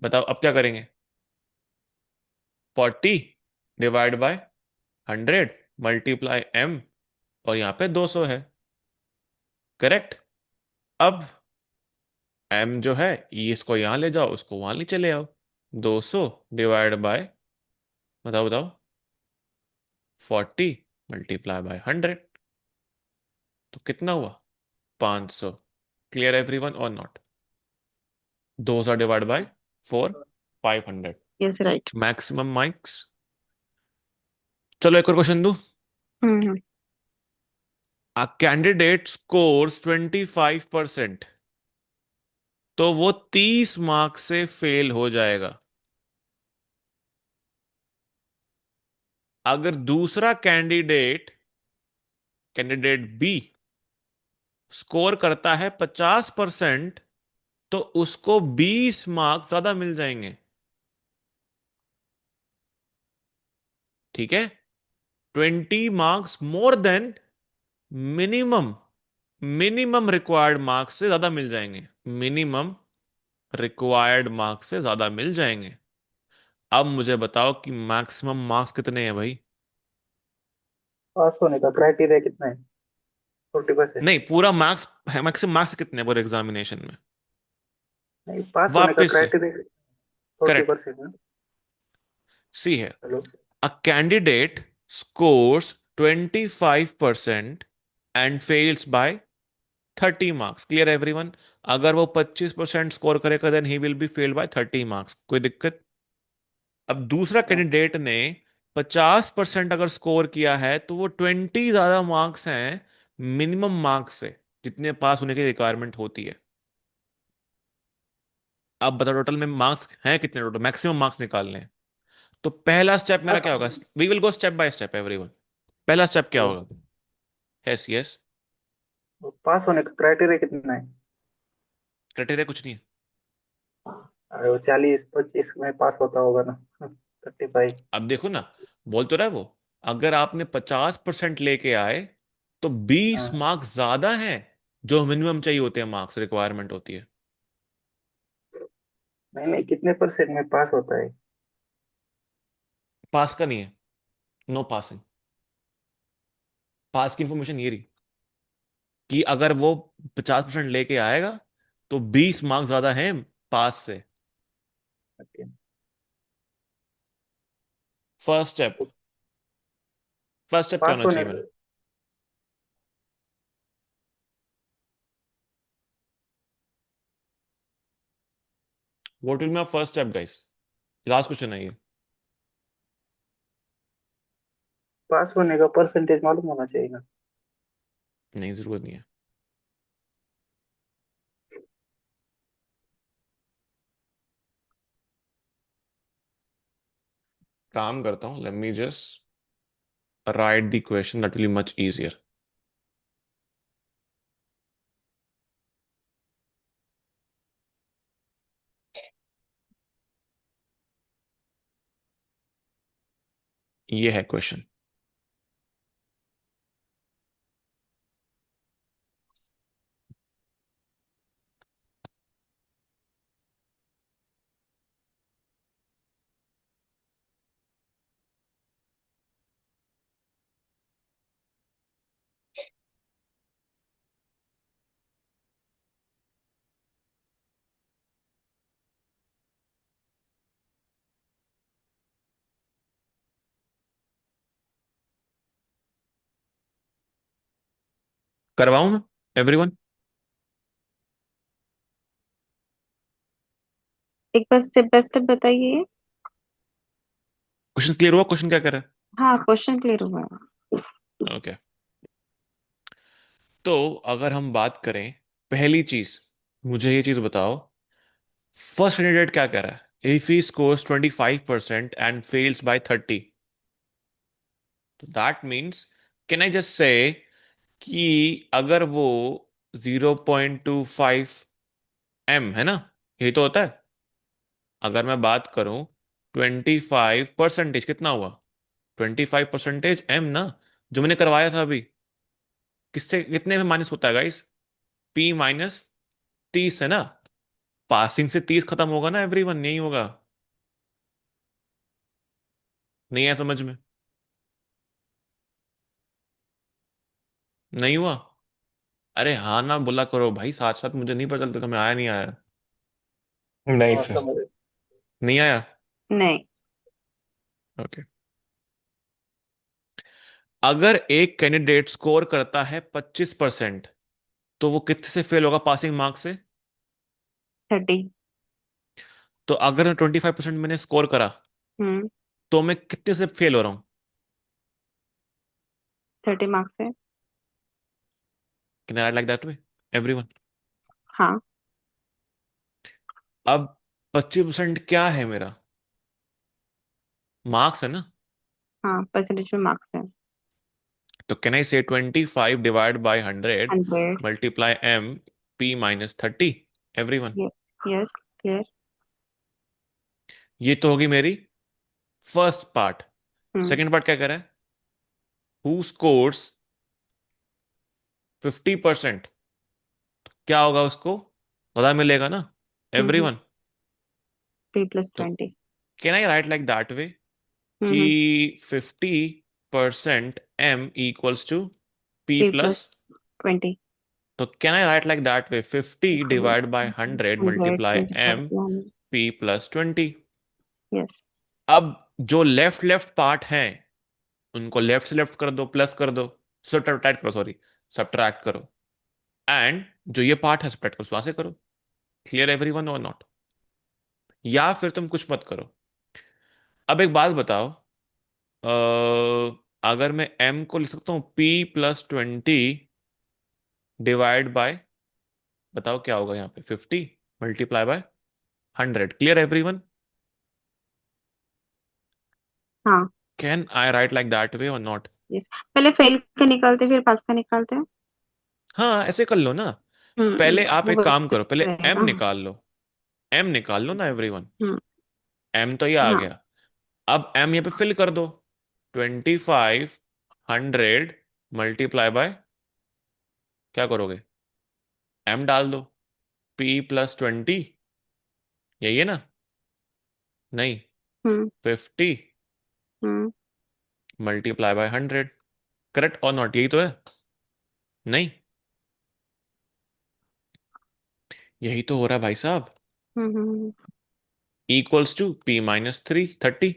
बताओ अब क्या करेंगे? 40 डिवाइड बाय 100 मल्टीप्लाई एम, और यहाँ पे 200 है, करेक्ट? अब एम जो है, ये इसको यहां ले जाओ, उसको वहां ले चले आओ। 200 डिवाइड बाय, बताओ बताओ, 40 मल्टीप्लाई बाय 100, तो कितना हुआ? 500। Clear everyone or not? 200 divide by 4, 500। Yes, right. Maximum marks. चलो एक और क्वेश्चन दूं। हम्म। अ कैंडिडेट स्कोर्स 25%, तो वो 30 मार्क्स से फेल हो जाएगा। अगर दूसरा कैंडिडेट, कैंडिडेट बी, स्कोर करता है 50%, तो उसको 20 मार्क्स ज्यादा मिल जाएंगे। ठीक है, 20 marks more than minimum, minimum required marks से ज्यादा मिल जाएंगे। मिनिमम रिक्वायर्ड मार्क्स से ज्यादा मिल जाएंगे। अब मुझे बताओ कि मैक्सिमम मार्क्स कितने हैं भाई? पास होने का क्राइटेरिया कितना है? 40%। नहीं, पूरा मार्क्स, मैक्सिमम मार्क्स कितने हैं पूरे एग्जामिनेशन में? नहीं, पास होने का वापस से, क्राइटेरिया। करेक्ट। 40% ना? सी है, hello. a candidate scores 25% and fails by 30 marks. Clear everyone? अगर वो 25% स्कोर करेगा then he will be failed by 30 marks. कोई दिक्कत? अब दूसरा हाँ, कैंडिडेट ने 50% अगर स्कोर किया है तो वो 20 ज्यादा मार्क्स हैं मिनिमम मार्क्स से, जितने पास होने की रिक्वायरमेंट होती है। अब बताओ टोटल में मार्क्स हैं कितने, टोटल मैक्सिमम मार्क्स निकालने हैं। तो पहला स्टेप मेरा पास क्या होगा? We will go step by step everyone. पहला स्टेप क्या तो होगा? Yes yes. पास होने का क्राइटेरिया कितना है? क्राइटेरिया कुछ नहीं है। अरे वो 40-25 में पास होता होगा ना? 35। अब देखो ना, बोल तो रहा है वो, अगर आपने 50% लेके आए तो 20 हाँ, मार्क्स ज्यादा हैं जो मिनिमम चाहिए होते हैं, मार्क्स रिक्वायरमेंट होती है। नहीं नहीं, कितने परसेंट में पास होता है? पास का नहीं है, नो पासिंग। पास की इंफॉर्मेशन ये रही कि अगर वो 50% लेके आएगा तो 20 मार्क्स ज्यादा हैं पास से। ओके। फर्स्ट स्टेप, तो फर्स्ट स्टेप क्या पास होना होने चाहिए मेरा? What will my first step guys? Last question है ये। पास होने का परसेंटेज मालूम होना चाहिए ना? नहीं, जरूरत नहीं है। काम करता हूं, let me just right the question, that will be much easier. ये है क्वेश्चन। करवाऊं मैं एवरीवन? एक बार स्टेप बाय स्टेप बताइए। क्वेश्चन क्लियर हुआ? क्वेश्चन क्या कर रहा हाँ, क्वेश्चन क्लियर हुआ। है? ओके। तो अगर हम बात करें, पहली चीज, मुझे ये चीज बताओ, फर्स्ट कैंडिडेट क्या कह रहा है? If he scores 25% and fails by 30, तो that means, can I just say कि अगर वो 0.25 एम है ना, यही तो होता है। अगर मैं बात करूं 25%, कितना हुआ? 25% एम ना, जो मैंने करवाया था अभी। किससे कितने में माइनस होता है गाइस? P-30 है ना। पासिंग से 30 खत्म होगा ना एवरीवन, नहीं होगा? नहीं है समझ में? नहीं हुआ? अरे हाँ ना बोला करो भाई, साथ साथ मुझे नहीं पता चलता तुम्हें आया नहीं आया। नहीं हाँ, सर। समझ। नहीं आया? नहीं। ओके। अगर एक कैंडिडेट स्कोर करता है 25%, तो वो कितने से फेल होगा पासिंग मार्क्स से? 30। तो अगर 25% मैंने स्कोर करा हम्म। तो मैं कितने से फेल हो रहा हूँ? 30 मार्क्स है। Can I like that way everyone? हाँ। अब 25% क्या है मेरा? मार्क्स है ना। हाँ, परसेंटेज में मार्क्स है। तो can I say 25 divide by 100 100। Multiply M P-30 everyone? Yes, clear. ये तो होगी मेरी first part. Hmm. Second part क्या कह रहा है? हु स्कोर्स 50%, क्या होगा उसको? ज्यादा मिलेगा ना हम्म। एवरीवन? P plus तो 20। Can I write like that way कि हम्म। 50% M equals to P P plus plus? 20। तो can I write like that way 50 equal divide by 100 100 multiply multiplied M by 100। P+20? Yes. अब जो left left part है उनको left से left कर दो, प्लस कर दो, सब्ट्रैक्ट करो, सॉरी, सब्ट्रैक्ट करो। एंड जो ये पार्ट है सब्ट्रैक्ट करो, वहां से करो। Clear everyone or not? या फिर तुम कुछ मत करो। अब एक बात बताओ, अगर मैं m को लिख सकता हूँ p+20 डिवाइड बाय, बताओ क्या होगा यहाँ पे, 50 मल्टीप्लाई बाय 100। Clear everyone? हाँ। Can I write like that way or not? Yes. पहले फेल का निकालते फिर पास का निकालते हैं। हाँ, ऐसे कर लो ना। पहले आप वो एक काम बेस्ट करो, पहले m रहेगा। निकाल लो। m निकाल लो ना एवरीवन। हम्म। m तो ये आ हाँ। गया। अब m यहाँ पे फिल कर दो। 2500 मल्टीप्लाई बाय, क्या करोगे, m डाल दो। p+20, यही है ना? नहीं, hmm. 50 hmm. Multiply by 100। Correct और नॉट? यही तो है। नहीं, यही तो हो रहा है भाई साहब। हम्म। Equals to p-3 30।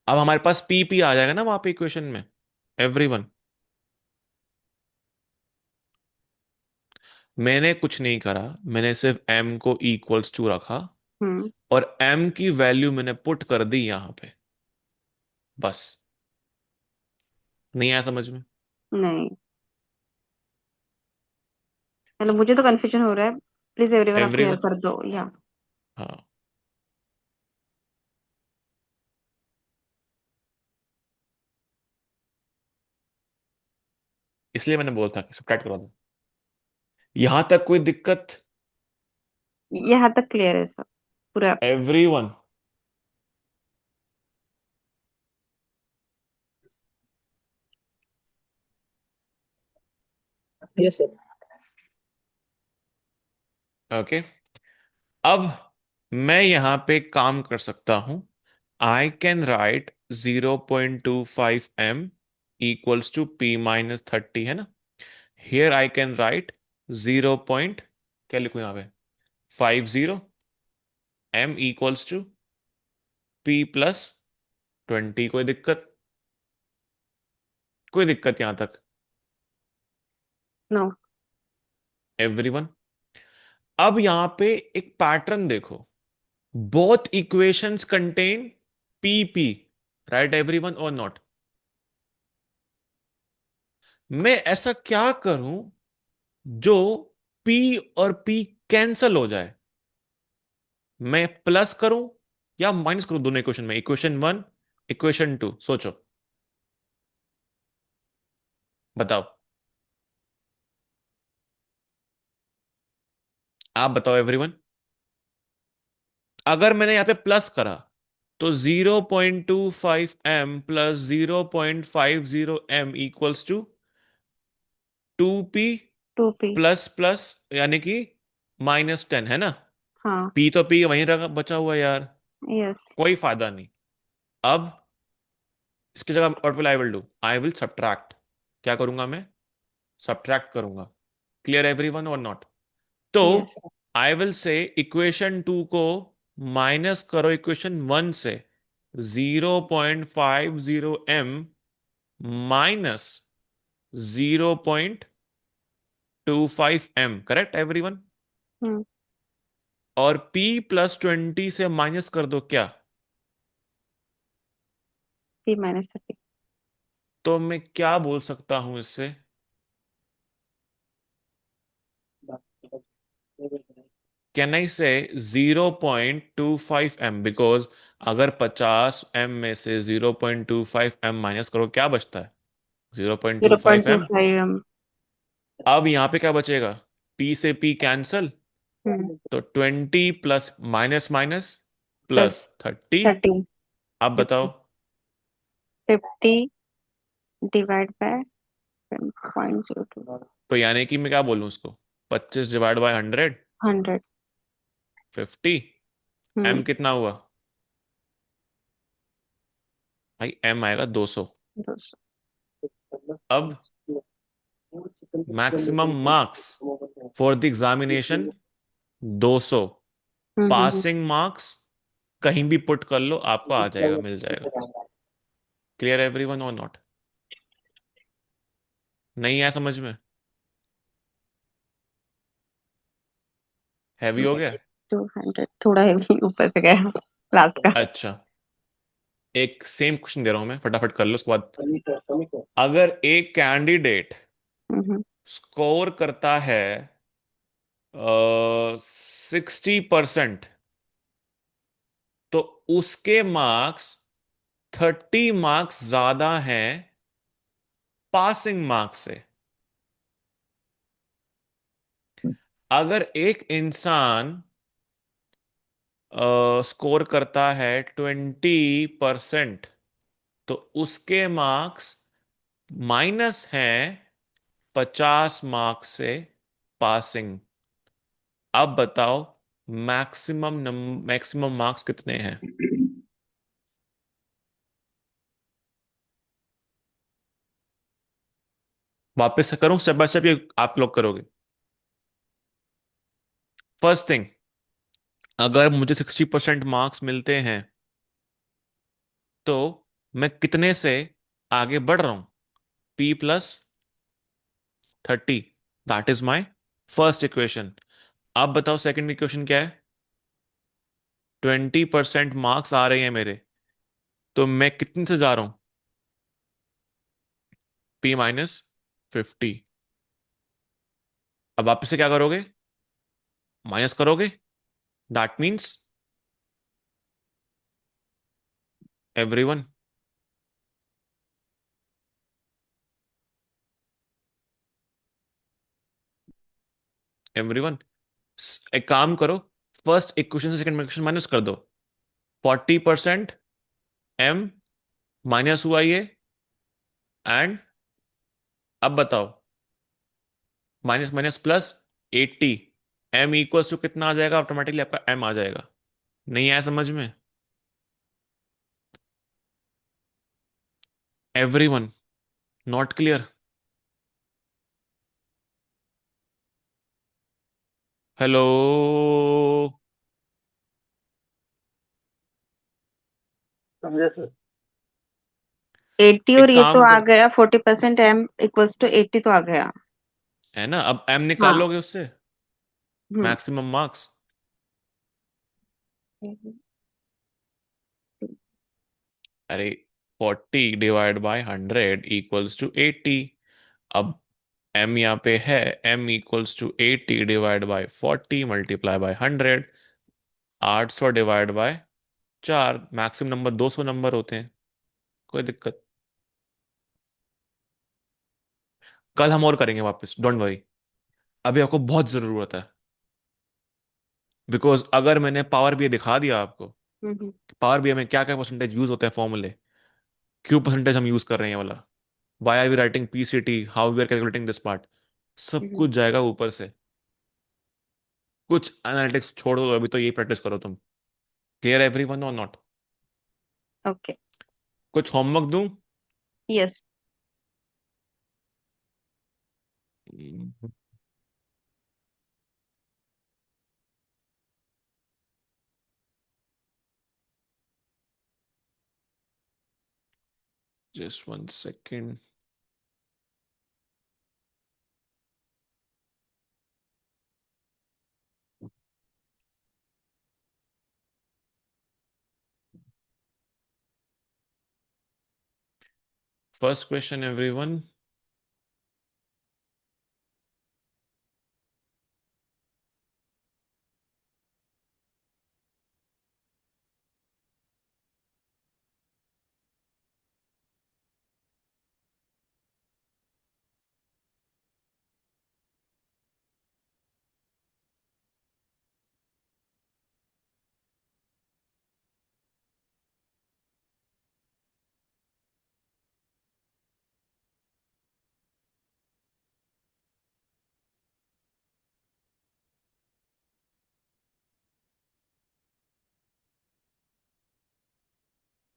अब हमारे पास p आ जाएगा ना वहां पे इक्वेशन में एवरीवन। मैंने कुछ नहीं करा, मैंने सिर्फ m को इक्वल्स टू रखा हम्म। और m की वैल्यू मैंने पुट कर दी यहां पे, बस। नहीं आया समझ में? नहीं, मतलब मुझे तो कंफ्यूजन हो रहा है। प्लीज एवरीवन आप क्लियर एवरीवन, कर दो या। हाँ, इसलिए मैंने बोला था कि सब्ट्रैक्ट करा दो। यहां तक कोई दिक्कत? यहाँ तक क्लियर है सब पूरा। एवरीवन? Yes sir. ओके। अब मैं यहां पे काम कर सकता हूं। I can write 0.25 m equals to p-30, है ना? Here I can write 0 point, क्या लिखूं यहां पे, 50 m इक्वल्स टू p+20। कोई दिक्कत? कोई दिक्कत यहां तक? नो। एवरीवन? अब यहां पे एक पैटर्न देखो, both equations contain p, right everyone or not? मैं ऐसा क्या करूं जो P और P कैंसल हो जाए? मैं प्लस करूं या माइनस करूं दोनों इक्वेशन में, इक्वेशन 1, इक्वेशन 2? सोचो, बताओ, आप बताओ एवरीवन। अगर मैंने यहां पे प्लस करा तो 0.25 m plus 0.50 m equals to 2p 2p। Plus plus, यानी कि -10, है ना? हाँ। p तो p वहीं रखा बचा हुआ यार, यस। कोई फायदा नहीं। अब इसकी जगह what will I will do, I will subtract. क्या करूंगा मैं? सब्ट्रैक्ट करूंगा। Clear everyone or not? तो yes. I will say equation 2 को माइनस करो इक्वेशन 1 से, 0.50 m minus 0.25 m, correct everyone? Hmm. और p+20 से माइनस कर दो क्या? p-30। तो मैं क्या बोल सकता हूं इससे? कैन आई से 0.25 m, बिकॉज अगर 50 m में से 0.25 m माइनस करो क्या बचता है? Zero point two zero five point two M five M अब यहाँ पे क्या बचेगा? p से p कैंसल, हम्म। तो 20 plus minus minus plus plus 30। 30। आप बताओ। 50 डिवाइड बाय 0.02। तो यानी कि मैं क्या बोलूँ उसको, 25 डिवाइड बाय 100, 100। 50। m हम्म। कितना हुआ भाई? m आएगा 200। 200। अब maximum marks for the examination 200, hmm. Passing marks कहीं भी पुट कर लो, आपको आ जाएगा, मिल जाएगा। Clear everyone or not? नहीं आया समझ में? हैवी हो गया? 200 थोड़ा हेवी ऊपर से गया लास्ट का। अच्छा, एक सेम क्वेश्चन दे रहा हूं मैं, फटाफट कर लो उसके बाद। अगर एक कैंडिडेट हम्म, स्कोर करता है 60%, तो उसके मार्क्स 30 मार्क्स ज्यादा हैं पासिंग मार्क्स से। अगर एक इंसान स्कोर करता है 20%, तो उसके मार्क्स माइनस हैं 50 मार्क्स से पासिंग। अब बताओ मैक्सिमम मार्क्स कितने हैं? वापस से करूं स्टेप बाय स्टेप, ये आप लोग करोगे? फर्स्ट थिंग, अगर मुझे 60% मार्क्स मिलते हैं, तो मैं कितने से आगे बढ़ रहा हूं? P+30, that is my first equation. अब बताओ सेकंड इक्वेशन क्या है? 20% मार्क्स आ रहे हैं मेरे, तो मैं कितने से जा रहा हूं? P-50। अब वापस से क्या करोगे? माइनस करोगे। दैट मीन्स एवरीवन, एवरीवन एक काम करो, फर्स्ट इक्वेशन से सेकंड इक्वेशन माइनस कर दो। 40% M माइनस हुआ ये, एंड अब बताओ minus minus plus 80, M equals to कितना आ जाएगा? ऑटोमेटिकली आपका M आ जाएगा। नहीं आया समझ में? Everyone, not clear? हेलो? समझे सर? 80 और एक ये तो काम आ कर, गया 40% M इक्वल्स टू 80 तो आ गया। है ना? अब M निकाल हाँ। लोगे उससे हम्म। Maximum marks. अरे 40 डिवाइड बाय 100 इक्वल्स टू 80। अब M यहाँ पे है, M equals to 80 divide by 40 multiply by 100। 800 divide by 4, maximum number 200 number होते हैं, कोई दिक्कत। कल हम और करेंगे वापस, डोंट वरी। अभी आपको बहुत जरूरत है, बिकॉज अगर मैंने पावर बीआई दिखा दिया आपको, हम्म। पावर बीआई में क्या क्या परसेंटेज यूज होते हैं फॉर्मूले, क्यों परसेंटेज हम यूज कर रहे हैं ये वाला, why are we writing PCT, how we are calculating this part, सब हम्म। कुछ जाएगा ऊपर से। कुछ एनालिटिक्स छोड़ दो, अभी तो यही प्रैक्टिस करो तुम। Clear everyone or not? Okay. कुछ होमवर्क दूं? Yes. Just 1 second. First question everyone,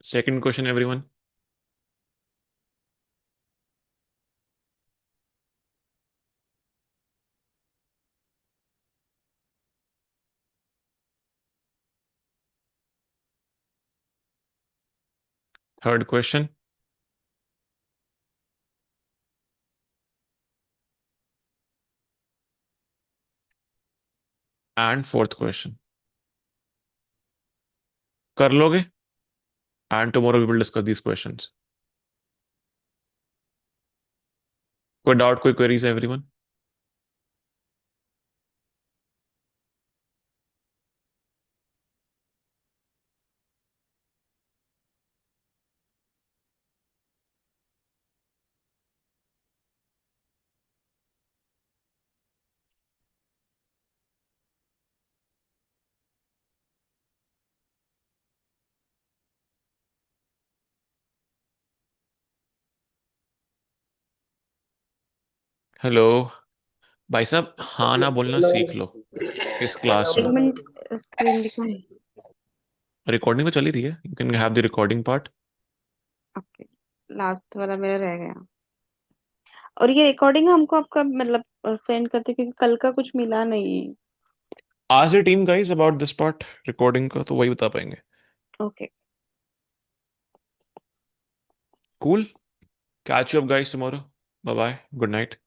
second question everyone. Third question. And fourth question. कर लोगे? And tomorrow we will discuss these questions. कोई डाउट, कोई क्वेरीज है एवरीवन? हेलो भाई साहब, हाँ ना बोलना हेलो। सीख लो इस क्लास एक में। मिनट, स्क्रीन दिखाएं। रिकॉर्डिंग तो चली रही है, you can have the recording part. Okay, last वाला मेरा रह गया। और ये रिकॉर्डिंग हमको आपका मतलब सेंड करते, क्योंकि कल का कुछ मिला नहीं। आज the team guys about this part recording का, तो वही बता पाएंगे। Okay. Cool, catch you up guys tomorrow, bye bye, good night.